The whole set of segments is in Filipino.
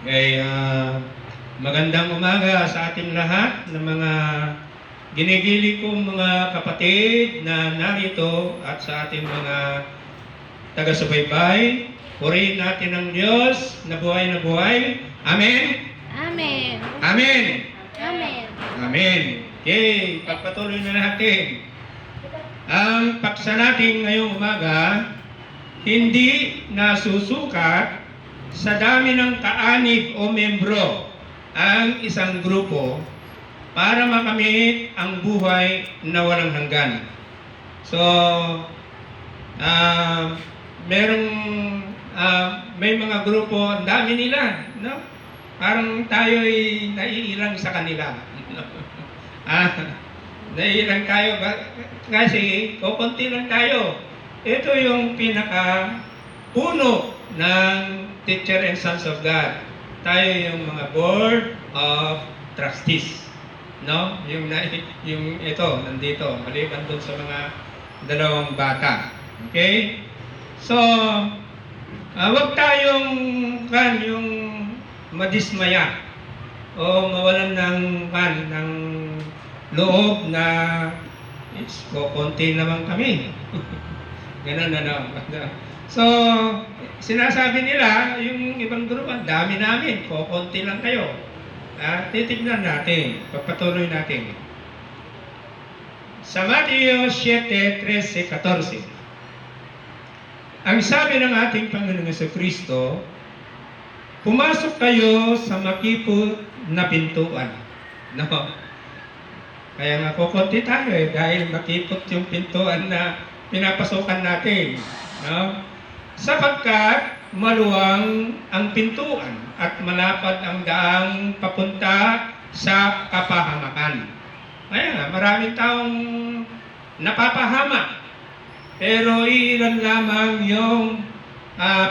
Kaya magandang umaga sa ating lahat ng mga ginigili kong mga kapatid na narito at sa ating mga taga-subaybay. Purihin natin ang Diyos na buhay na buhay. Amen? Amen. Amen? Amen. Amen. Okay, pagpatuloy na natin. Ang paksa natin ngayong umaga, hindi nasusukat sa dami ng kaanib o membro ang isang grupo para makamit ang buhay na walang hanggan. So, may mga grupo, ang dami nila, no? Parang tayo'y naiilang sa kanila. Naiilang tayo kasi kukunti lang tayo. Ito yung pinaka-puno ng Teacher and Sons of God. Tayo yung mga Board of Trustees. No? Yung ito, nandito, maliban doon sa mga dalawang bata. Okay? So, wag tayong yung madismaya o mawalan ng loob na konti naman kami. Ganun na. So, sinasabi nila, yung ibang grupo, ang dami namin, konti lang kayo. Titignan natin, pagpatuloy natin. Sa Mateo 7:13-14, ang sabi ng ating Panginoong Jesucristo, pumasok kayo sa makipot na pintuan. No? Kaya nga kukunti tayo dahil makipot yung pintuan na pinapasokan natin. No? Sapagkat maluwang ang pintuan at malapad ang daang papunta sa kapahamakan. Kaya nga, maraming taong napapahamak. Pero ilan lamang yung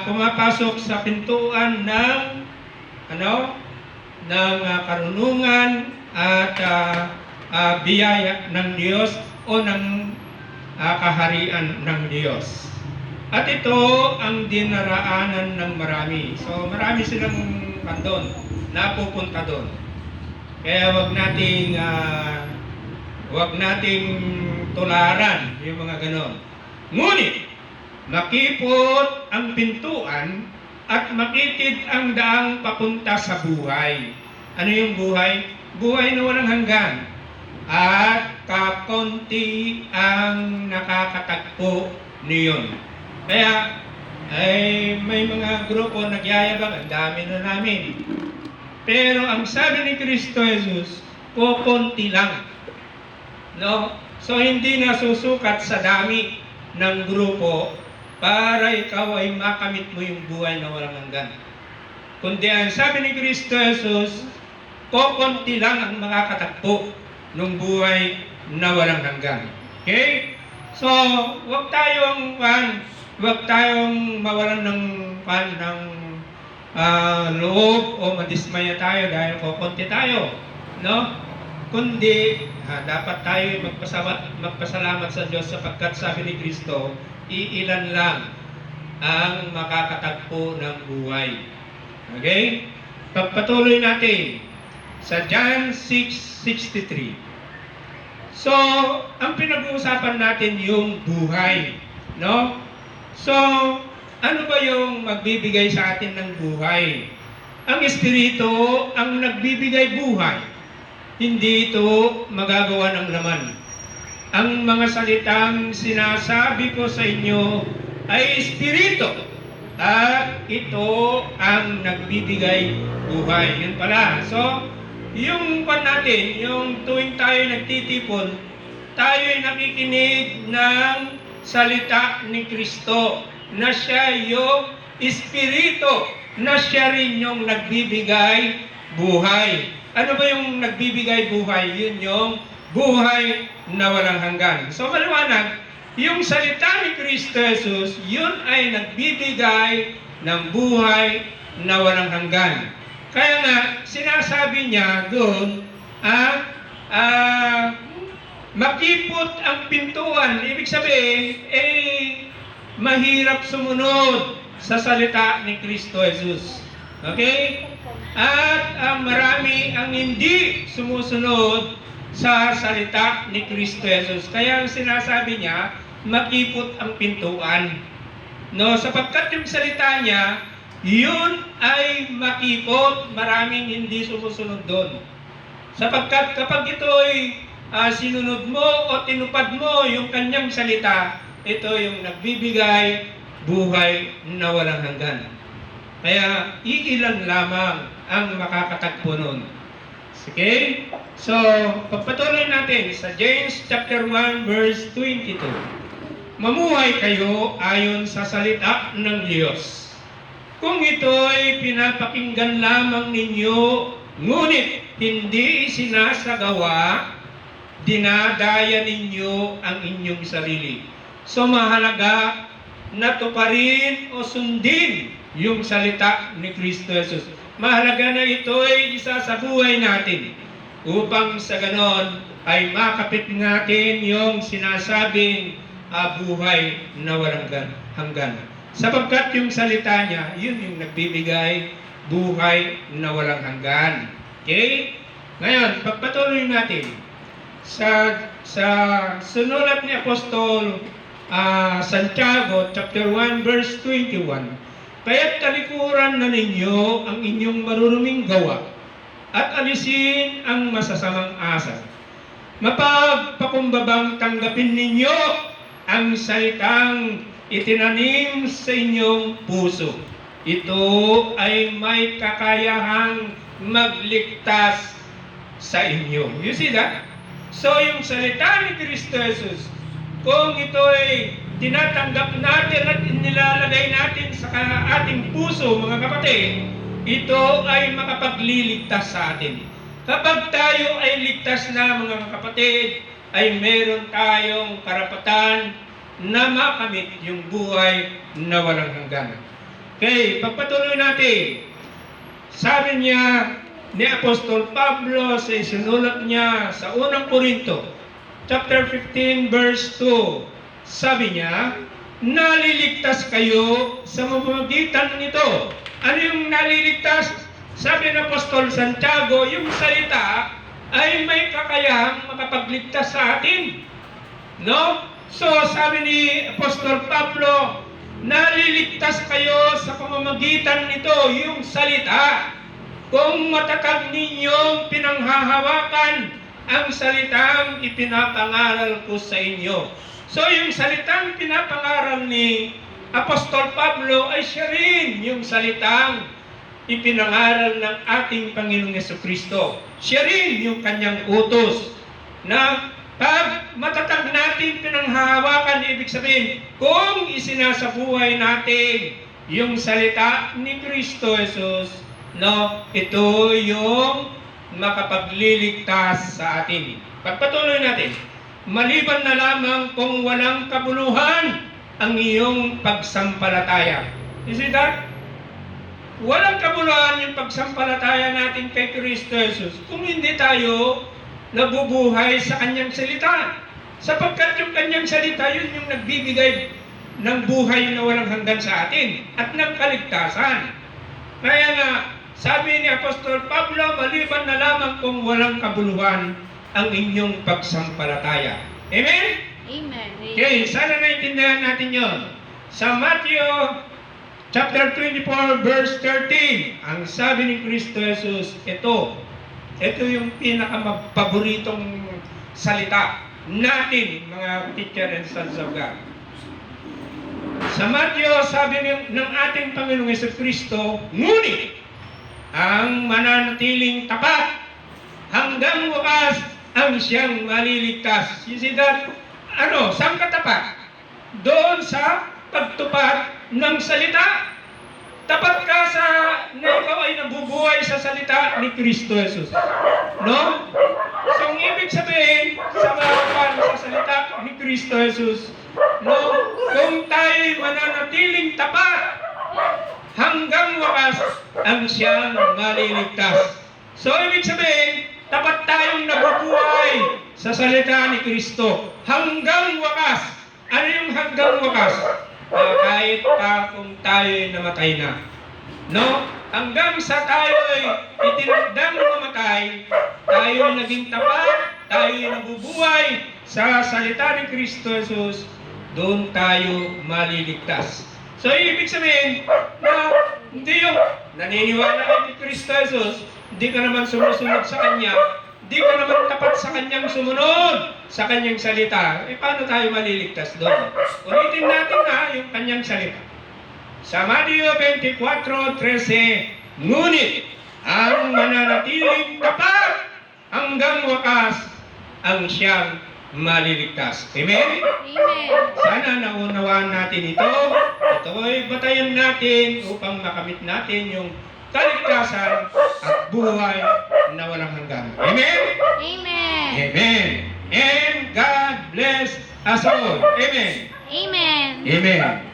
pumapasok sa pintuan ng karunungan at biyaya ng Diyos o ng kaharian ng Diyos. At ito ang dinaraanan ng marami. So marami silang napupunta doon. Kaya wag nating tularan yung mga ganon. Ngunit makipot ang pintuan at makitid ang daang papunta sa buhay. Ano yung buhay? Buhay na walang hanggan. At kakonti ang nakakatagpo niyon. Kaya may mga grupo nagyayabang, ang dami na namin. Pero ang sabi ni Kristo Jesus, kukunti lang. No? So hindi nasusukat sa dami ng grupo para ikaw ay makamit mo yung buhay na walang hanggan. Kundi ang sabi ni Kristo Jesus, kukunti lang ang makakatagpo ng buhay na walang hanggan. Okay? So, wag tayong mawalan ng loob o madismaya tayo dahil kukunti tayo. No? Kundi, dapat tayo magpasalamat sa Diyos sapagkat sabi ni Kristo, iilan lang ang makakatagpo ng buhay. Okay? Pagpatuloy natin sa John 6:63. So, ang pinag-uusapan natin yung buhay. No? So, ano ba yung magbibigay sa atin ng buhay? Ang Espiritu ang nagbibigay buhay. Hindi ito magagawa ng laman. Ang mga salitang sinasabi ko sa inyo ay Espiritu at ito ang nagbibigay buhay. Yun pala. So, yung natin, yung tuwing tayo nagtitipon, tayo ay nakikinig ng salita ni Kristo na siya yung Espiritu, na siya rin yung nagbibigay buhay. Ano ba yung nagbibigay buhay? Yun yung buhay na walang hanggan. So maliwanag, yung salita ni Kristo Jesus, yun ay nagbibigay ng buhay na walang hanggan. Kaya nga, sinasabi niya doon, makipot ang pintuan. Ibig sabihin, mahirap sumunod sa salita ni Kristo Jesus. Okay? At marami ang hindi sumusunod sa salita ni Kristo Jesus. Kaya ang sinasabi niya, makipot ang pintuan. No, sapagkat yung salita niya, yun ay makipot, maraming hindi sumusunod doon. Sapagkat kapag ito ay sinunod mo o tinupad mo yung kanyang salita, ito yung nagbibigay buhay na walang hanggan. Kaya iilan lamang ang makakatagpo nun. Okay? So, pagpatuloy natin sa James chapter 1 verse 22. Mamuhay kayo ayon sa salita ng Diyos. Kung ito ay pinapakinggan lamang ninyo, ngunit hindi sinasagawa, dinadaya ninyo ang inyong sarili. So mahalaga na tuparin o sundin yung salita ni Kristo Jesus. Mahalaga na ito ay isa sa buhay natin upang sa ganon ay makapit natin yung sinasabing buhay na walang hanggan. Sapagkat yung salita niya, yun yung nagbibigay buhay na walang hanggan. Okay? Ngayon, pagpatuloy natin sa sinulat ni Apostol Santiago, chapter 1, verse 21. Kaya't talikuran na ninyo ang inyong maruruming gawa at alisin ang masasamang asa. Mapagpakumbabang tanggapin ninyo ang salitang itinanim sa inyong puso. Ito ay may kakayahang magligtas sa inyo. You see that? So yung salita ni Kristo Jesus, kung ito ay tinatanggap natin at nilalagay natin sa ating puso, mga kapatid, ito ay makapagliligtas sa atin. Kapag tayo ay ligtas na, mga kapatid, ay meron tayong karapatan na makamit yung buhay na walang hanggan. Okay, pagpatuloy natin. Sabi niya ni Apostol Pablo sa isinulat niya sa unang Korinto, chapter 15, verse 2. Sabi niya, naliligtas kayo sa pamamagitan nito. Ano yung naliligtas? Sabi ng Apostol Santiago, yung salita ay may kakayahang makapagligtas sa atin. No? So, sabi ni Apostol Pablo, naliligtas kayo sa pamamagitan nito, yung salita. Kung matatag ninyong pinanghahawakan ang salitang ipinapangaral ko sa inyo. So, yung salitang pinapangaral ni Apostol Pablo ay siya rin yung salitang ipinangaral ng ating Panginoong Jesucristo. Siya rin yung kanyang utos na pag matatag natin pinanghahawakan, ibig sabihin, kung isinasabuhay natin yung salita ni Kristo Jesus, no, ito yung makapagliligtas sa atin. Pagpatuloy natin, maliban na lamang kung walang kabuluhan ang iyong pagsampalataya. You see that? Walang kabuluhan yung pagsampalataya natin kay Kristo Jesus kung hindi tayo nabubuhay sa kanyang salita. Sapagkat yung kanyang salita, yun yung nagbibigay ng buhay na walang hanggan sa atin at ng kaligtasan. Kaya nga, sabi ni Apostol Pablo, maliban na lamang kung walang kabuluhan ang inyong pagsampalataya. Amen? Amen. Okay, sana naintindihan natin yon. Sa Matthew chapter 24, verse 13, ang sabi ni Kristo Jesus, ito yung pinaka-paboritong salita natin, mga teacher and sons of God. Sa Matthew, sabi ng ating Panginoong Jesucristo, ngunit ang mananatiling tapat hanggang wakas ang siyang maliligtas. You see that? Saan ka tapat? Doon sa pagtupad ng salita. Tapat ka na ikaw ay nabubuhay sa salita ni Kristo Jesus. No? So, ang ibig sabihin, sa salita ni Kristo Jesus, no? Kung tayo'y mananatiling tapat, hanggang wakas ang siyang maliligtas. So, ibig sabihin, tapat tayong nabubuhay sa salita ni Kristo. Hanggang wakas. Ano yung hanggang wakas? Kahit pa kung tayo'y namatay na. No? Hanggang sa tayo'y itinakdang mamatay, tayo'y naging tapat, tayo'y nabubuhay sa salita ni Kristo Jesus, doon tayo maliligtas. So, ibig sabihin na hindi yung naniniwala kay Kristo Jesus, hindi ka naman sumusunod sa Kanya, hindi ka naman tapat sa Kanyang sumunod sa Kanyang salita, paano tayo maliligtas doon? Ulitin natin na yung Kanyang salita. Sa Mateo 24:13, ngunit ang mananatiling tapat hanggang wakas ang siyang maliligtas. Amen? Amen. Sana naunawaan natin ito. Ito ay batayan natin upang makamit natin yung kaligtasan at buhay na walang hanggan. Amen? Amen. Amen. And God bless us all. Amen. Amen. Amen.